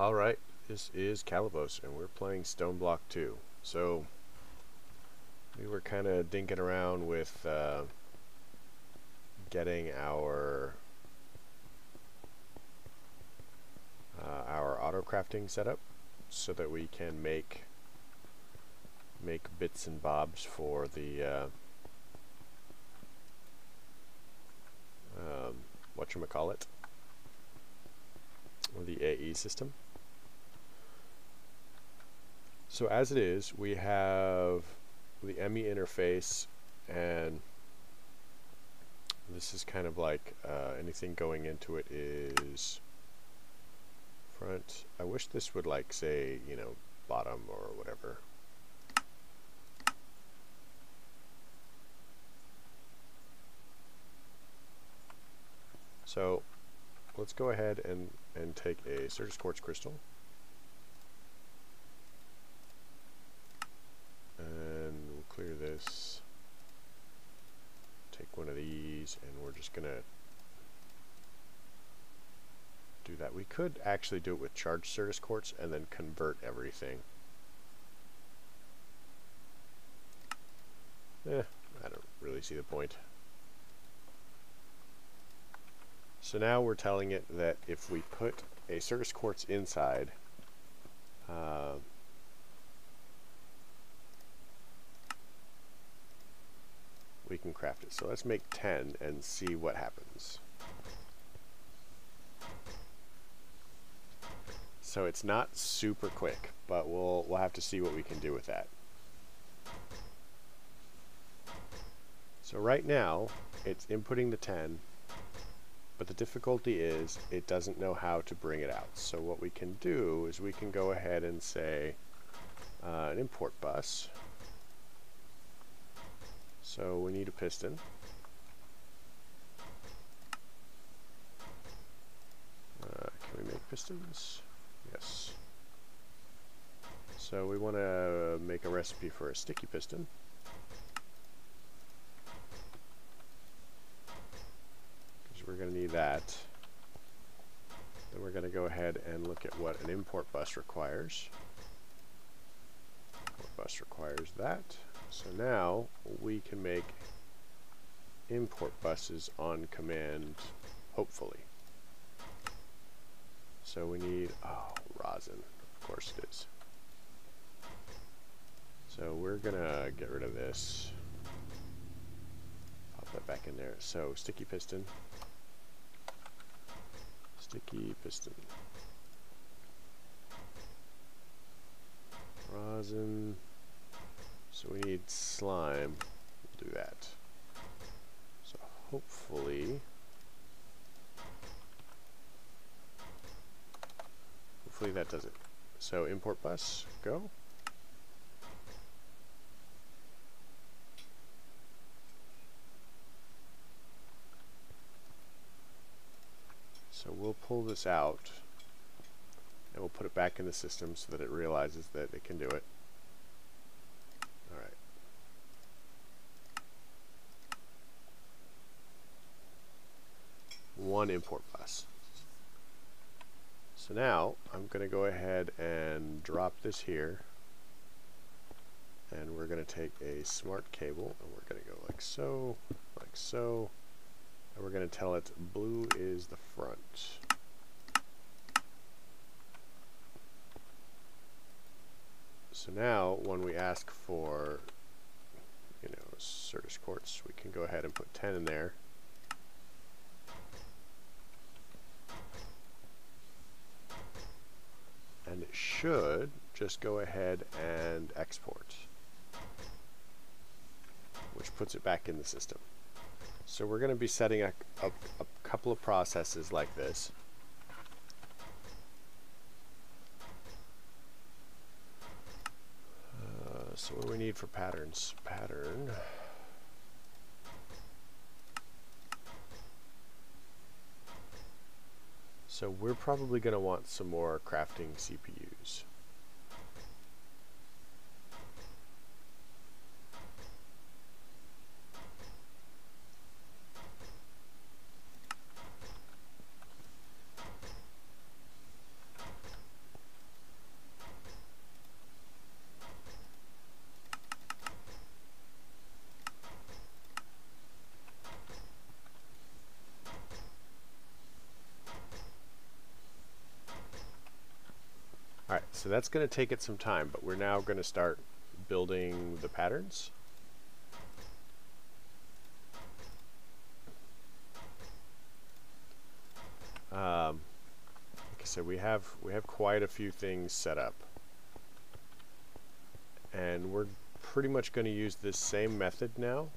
Alright, this is Calibos, and we're playing Stoneblock 2. So, we were kind of dinking around with getting our auto crafting set up so that we can make bits and bobs for the whatchamacallit, or the AE system. So as it is, we have the ME interface, and this is kind of like anything going into it is front. I wish this would, like, say, you know, bottom or whatever. So let's go ahead and take a Certus Quartz crystal. And we'll clear this. Take one of these, and we're just gonna do that. We could actually do it with charged Certus Quartz and then convert everything. I don't really see the point. So now we're telling it that if we put a Certus Quartz inside, we can craft it. So let's make 10 and see what happens. So it's not super quick, but we'll have to see what we can do with that. So right now it's inputting the 10, but the difficulty is it doesn't know how to bring it out. So what we can do is we can go ahead and say an import bus. So we need a piston. Can we make pistons? Yes. So we want to make a recipe for a sticky piston. Because we're going to need that. Then we're going to go ahead and look at what an import bus requires. Import bus requires that. So now we can make import buses on command, hopefully. So we need, rosin, of course it is. So we're gonna get rid of this. Pop that back in there. So sticky piston. Sticky piston. Rosin. So we need slime. We'll do that. So hopefully that does it. So import bus, go. So we'll pull this out and we'll put it back in the system so that it realizes that it can do it. Alright. One import bus. So now I'm going to go ahead and drop this here, and we're going to take a smart cable and we're going to go like so, and we're going to tell it blue is the front. So now when we ask for, you know, Certus Quartz, we can go ahead and put 10 in there. And it should just go ahead and export, which puts it back in the system. So we're going to be setting a couple of processes like this. So what do we need for patterns? Pattern. So we're probably going to want some more crafting CPUs. so that's going to take it some time, but we're now going to start building the patterns. Like I said, we have quite a few things set up, and we're pretty much going to use this same method now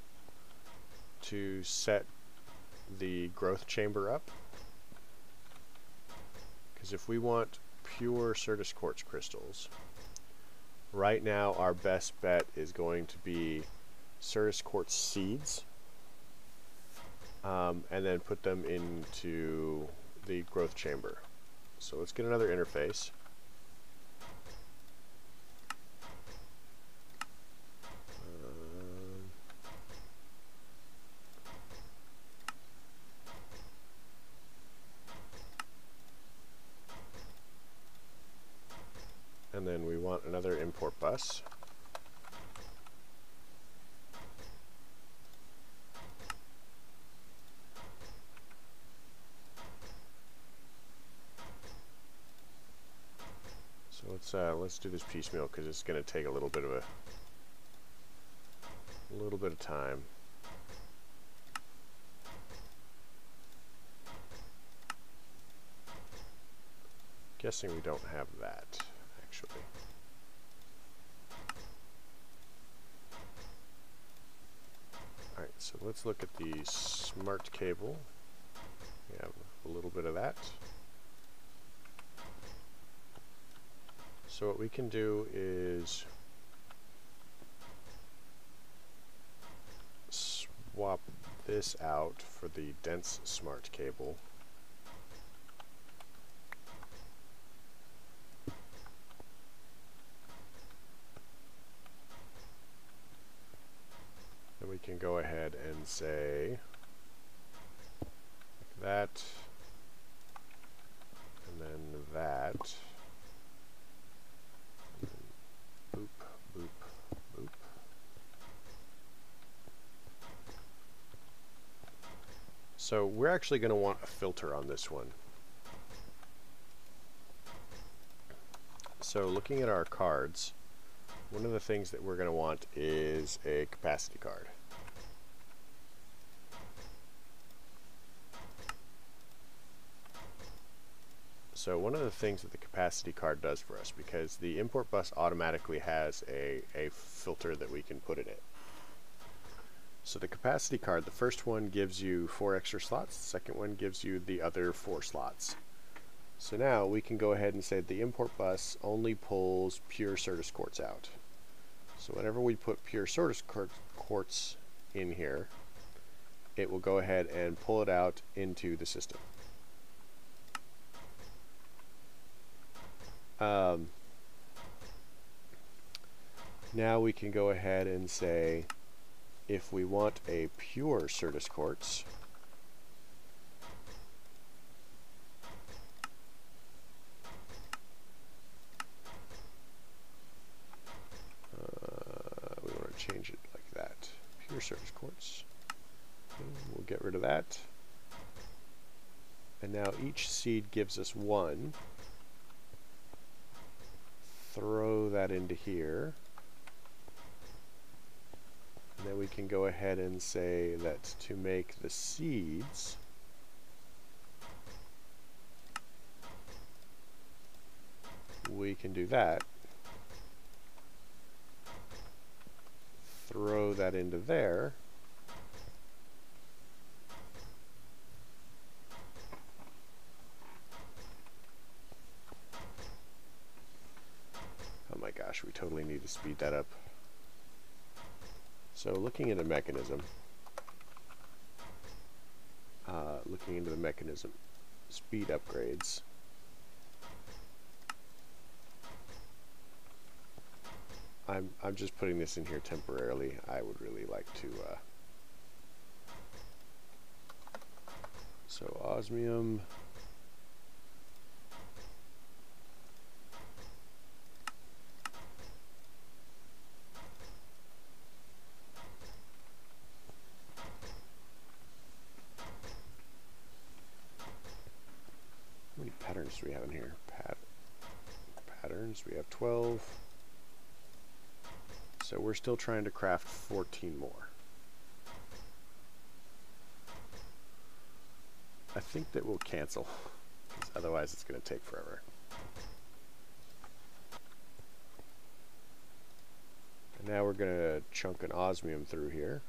to set the growth chamber up. Because if we want pure Certus quartz crystals, right now our best bet is going to be Certus quartz seeds, and then put them into the growth chamber. So let's get another interface. And then we want another import bus. So let's do this piecemeal because it's going to take a little bit of time. Guessing we don't have that actually. All right, so let's look at the smart cable. We have a little bit of that. So what we can do is swap this out for the dense smart cable. And we can go ahead and say like that, and then that. Boop, boop, boop. So we're actually going to want a filter on this one. So looking at our cards, one of the things that we're going to want is a capacity card. So one of the things that the capacity card does for us, because the import bus automatically has a filter that we can put in it. So the capacity card, the first one gives you 4 extra slots, the second one gives you the other 4 slots. So now we can go ahead and say the import bus only pulls pure Certus quartz out. So whenever we put pure Certus quartz in here, it will go ahead and pull it out into the system. Now we can go ahead and say if we want a pure Certus quartz, we want to change it like that. Pure Certus quartz. Okay, we'll get rid of that. And now each seed gives us 1. Throw that into here. And then we can go ahead and say that to make the seeds, we can do that. Throw that into there. Oh my gosh, we totally need to speed that up. So looking at the mechanism, speed upgrades. I'm just putting this in here temporarily. I would really like to. So osmium. How many patterns do we have in here? patterns. We have 12. So we're still trying to craft 14 more. I think that we'll cancel, because otherwise it's going to take forever. And now we're going to chunk an osmium through here.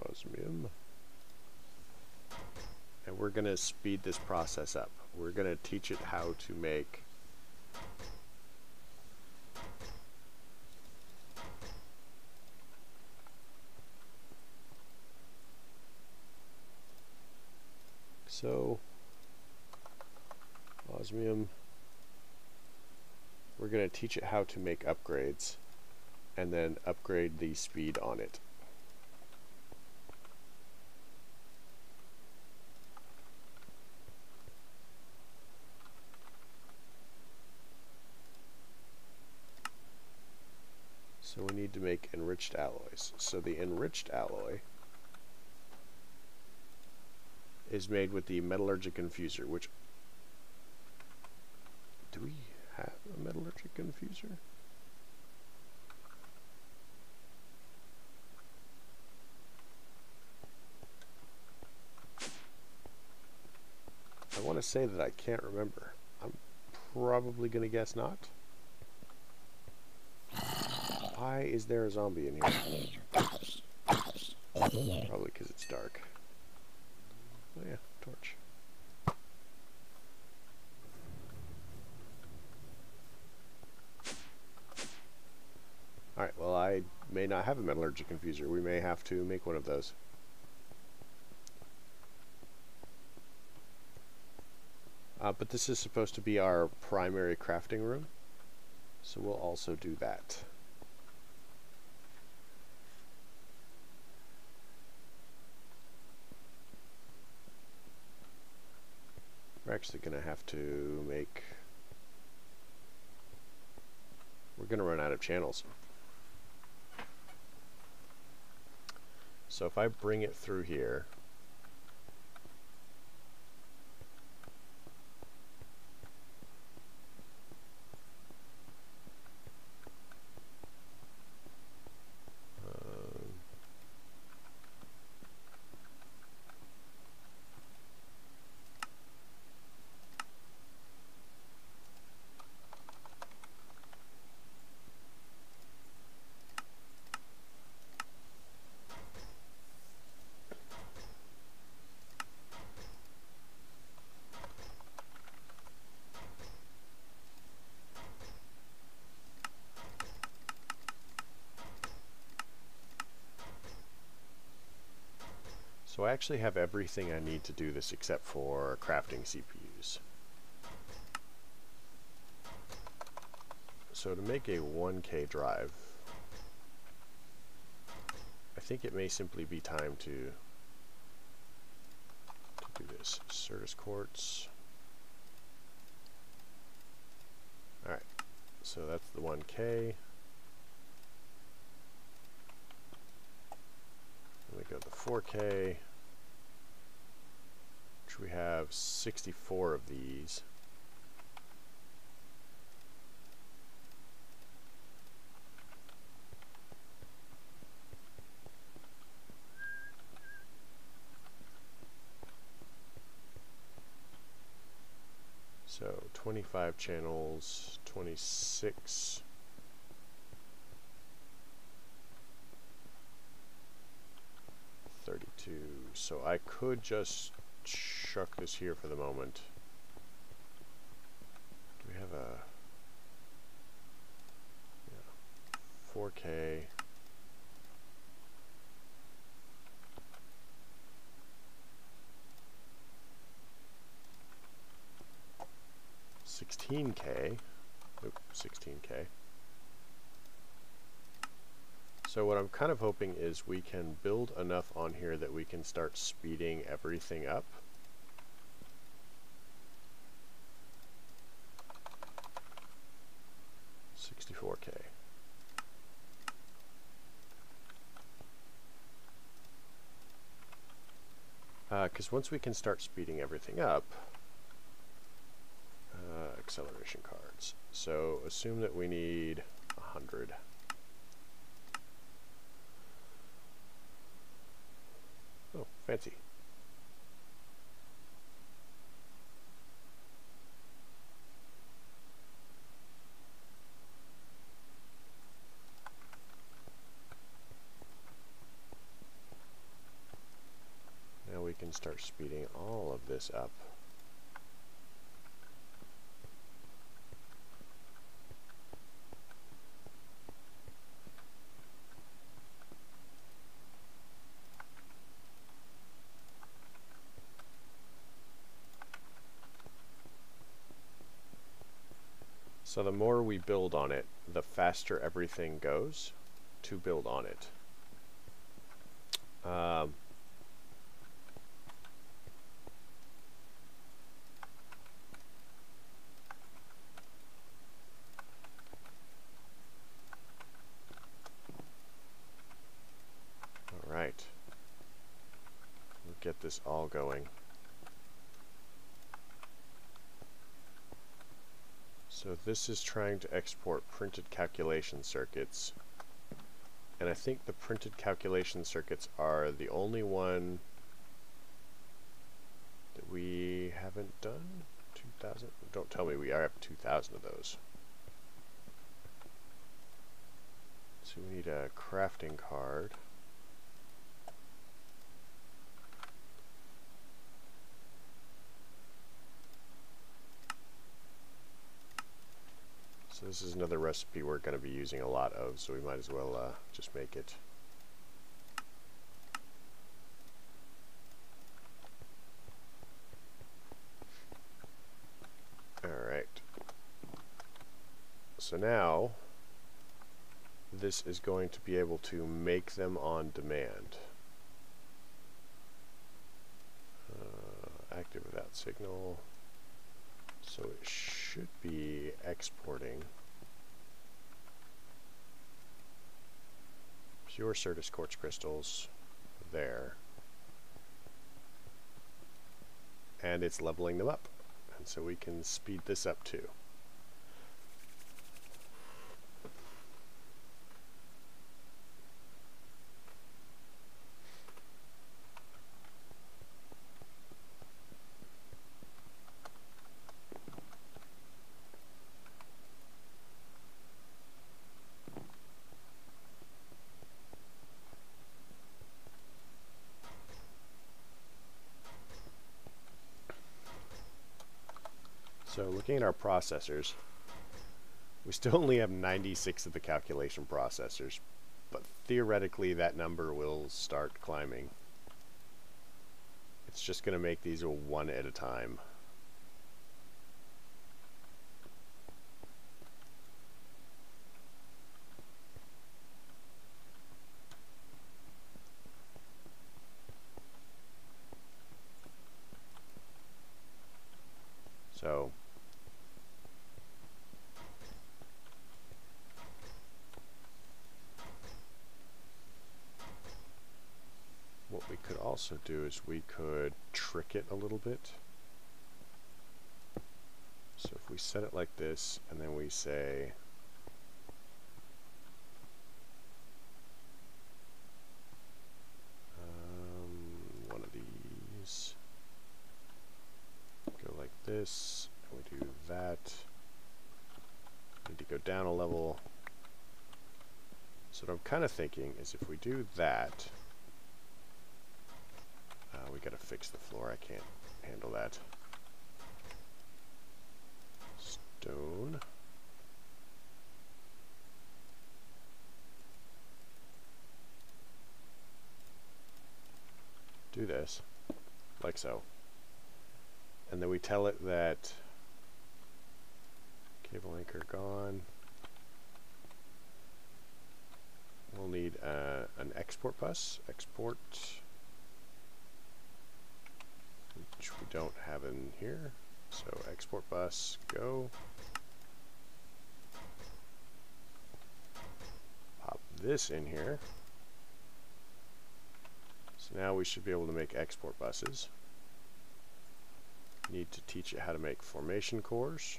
Osmium. And we're going to speed this process up. We're going to teach it how to make osmium. We're going to teach it how to make upgrades and then upgrade the speed on it. So we need to make enriched alloys. So the enriched alloy is made with the metallurgic infuser, which... Do we have a metallurgic infuser? I want to say that I can't remember. I'm probably going to guess not. Why is there a zombie in here? Probably because it's dark. Oh yeah, torch. Alright, well I may not have a metallurgic infuser. We may have to make one of those. But this is supposed to be our primary crafting room, so we'll also do that. We're actually going to have to make... We're going to run out of channels. So if I bring it through here, so I actually have everything I need to do this except for crafting CPUs. So to make a 1K drive, I think it may simply be time to do this. Certus quartz. Alright, so that's the 1K. Then we go to 4K, which we have 64 of these. So 25 channels, 26. So I could just chuck this here for the moment. Do we have a 4K? $16K. Nope, 16K. So what I'm kind of hoping is we can build enough on here that we can start speeding everything up. $64K. Because once we can start speeding everything up, acceleration cards. So assume that we need 100. Oh, fancy. Now we can start speeding all of this up. So the more we build on it, the faster everything goes to build on it. All right. We'll get this all going. So this is trying to export printed calculation circuits. And I think the printed calculation circuits are the only one that we haven't done. 2,000? Don't tell me we are up 2,000 of those. So we need a crafting card. So this is another recipe we're going to be using a lot of, so we might as well just make it. Alright. So now, this is going to be able to make them on demand. Active without signal. So it should be exporting pure Certus quartz crystals there. And it's leveling them up. And so we can speed this up too. So looking at our processors, we still only have 96 of the calculation processors, but theoretically that number will start climbing. It's just going to make these one at a time. So what we could also do is we could trick it a little bit. So if we set it like this, and then we say one of these, go like this, and we do that. Need to go down a level. So what I'm kind of thinking is if we do that, we gotta fix the floor. I can't handle that. Stone. Do this, like so. And then we tell it that cable anchor gone. We'll need an export bus. Export, which we don't have in here. So export bus, go. Pop this in here. So now we should be able to make export buses. Need to teach it how to make formation cores.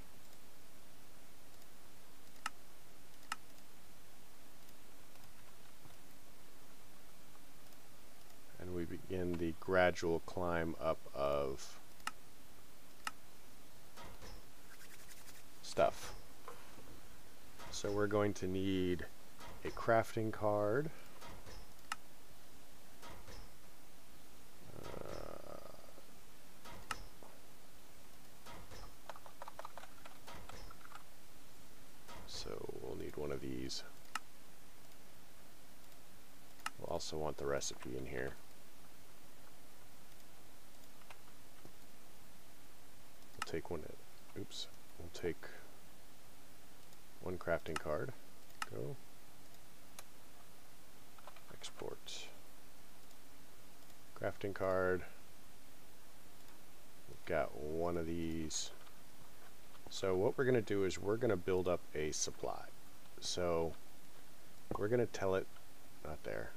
we begin the gradual climb up of stuff. So we're going to need a crafting card. So we'll need one of these. We'll also want the recipe in here. We'll take one. Oops. We'll take one crafting card. Go. Export. Crafting card. We've got one of these. So what we're going to do is we're going to build up a supply. So we're going to tell it, not there.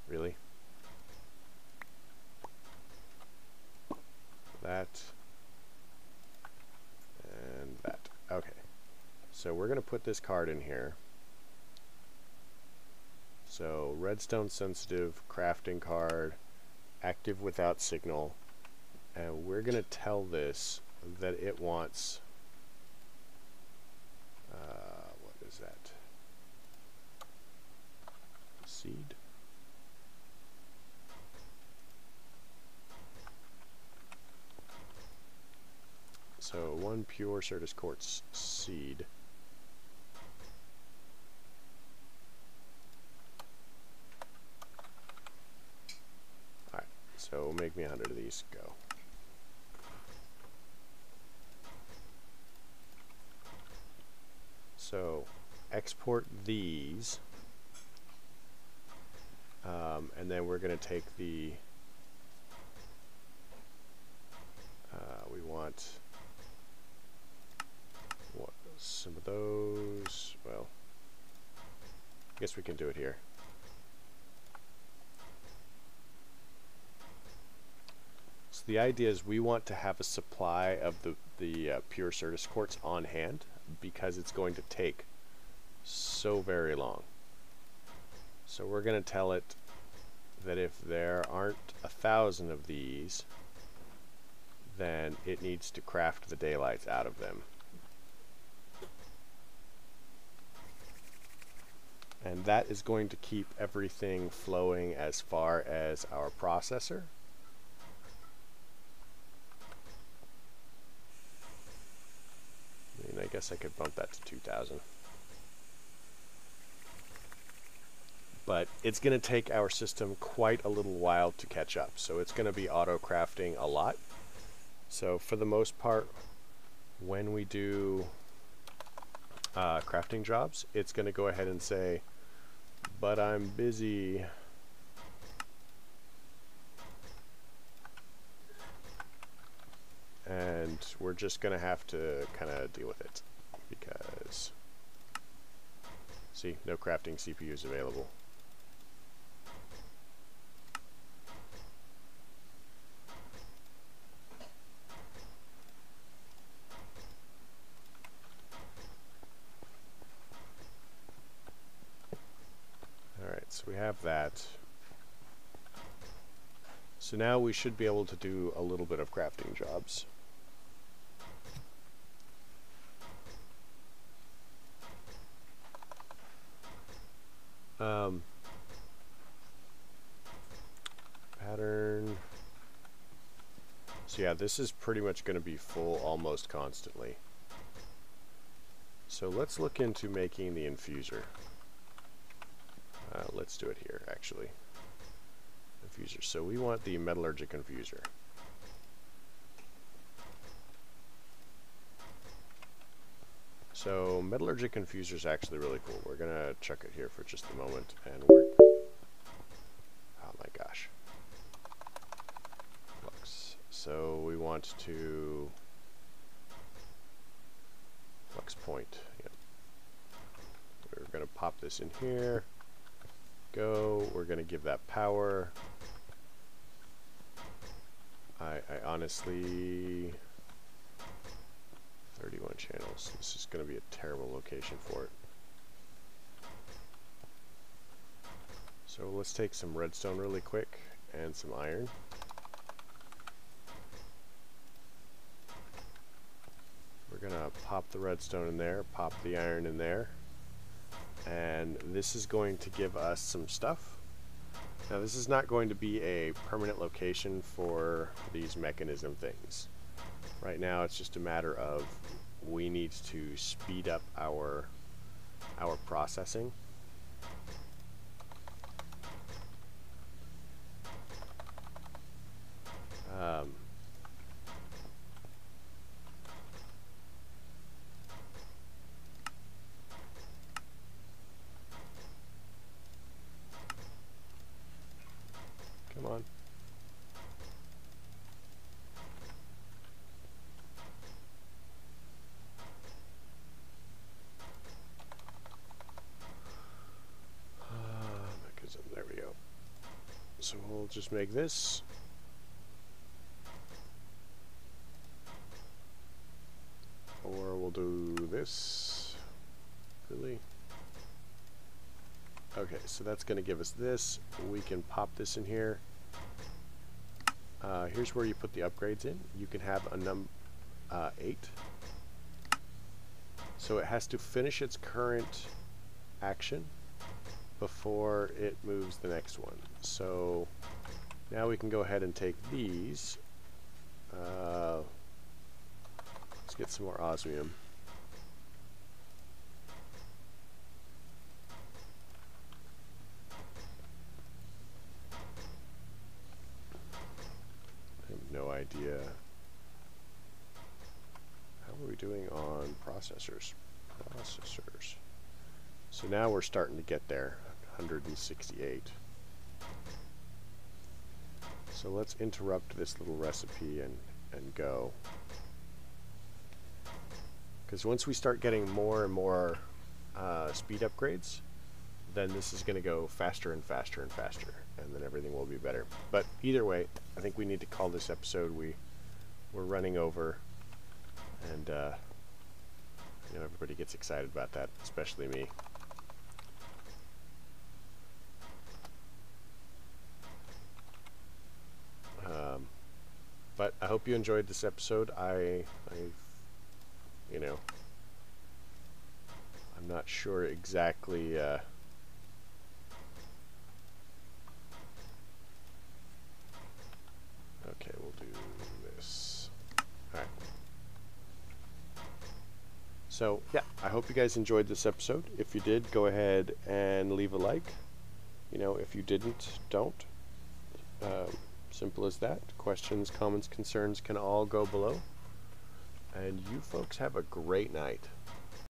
Really? That. And that. Okay. So we're going to put this card in here. So redstone sensitive, crafting card, active without signal. And we're going to tell this that it wants, what is that? Seed? So one pure Certus quartz seed. Alright, so make me 100 of these. Go. So export these, and then we're going to take the, we want some of those. Well, I guess we can do it here. So the idea is we want to have a supply of the pure Certus quartz on hand because it's going to take so very long. So we're going to tell it that if there aren't 1,000 of these, then it needs to craft the daylights out of them. And that is going to keep everything flowing as far as our processor. I mean, I guess I could bump that to 2,000. But it's going to take our system quite a little while to catch up. So it's going to be auto-crafting a lot. So for the most part, when we do crafting jobs, it's going to go ahead and say, but I'm busy. And we're just going to have to kind of deal with it because, see, no crafting CPUs available. So we have that. So now we should be able to do a little bit of crafting jobs. Pattern. So yeah, this is pretty much going to be full almost constantly. So let's look into making the infuser. Let's do it here, actually. Infuser. So we want the metallurgic infuser. So metallurgic infuser is actually really cool. We're gonna chuck it here for just a moment, and we're. Oh my gosh. Flux. So we want to flux point. Yep. We're gonna pop this in here. Go. We're going to give that power. I honestly 31 channels. This is going to be a terrible location for it. So let's take some redstone really quick and some iron. We're going to pop the redstone in there, pop the iron in there, and this is going to give us some stuff. Now this is not going to be a permanent location for these mechanism things. Right now it's just a matter of we need to speed up our processing. Come on. Mechanism, there we go. So we'll just make this. Or we'll do this. Really? Okay, so that's going to give us this. We can pop this in here. Here's where you put the upgrades in. You can have a 8. So it has to finish its current action before it moves the next one. So now we can go ahead and take these. Let's get some more osmium. I have no idea. How are we doing on processors? So now we're starting to get there. 168. So let's interrupt this little recipe and go. Because once we start getting more and more speed upgrades, then this is going to go faster and faster and faster, and then everything will be better. But either way, I think we need to call this episode. We're running over, and you know, everybody gets excited about that, especially me. But I hope you enjoyed this episode. You know, I'm not sure exactly. Okay, we'll do this. All right. So yeah, I hope you guys enjoyed this episode. If you did, go ahead and leave a like. You know, if you didn't, don't. Simple as that. Questions, comments, concerns can all go below. And you folks have a great night.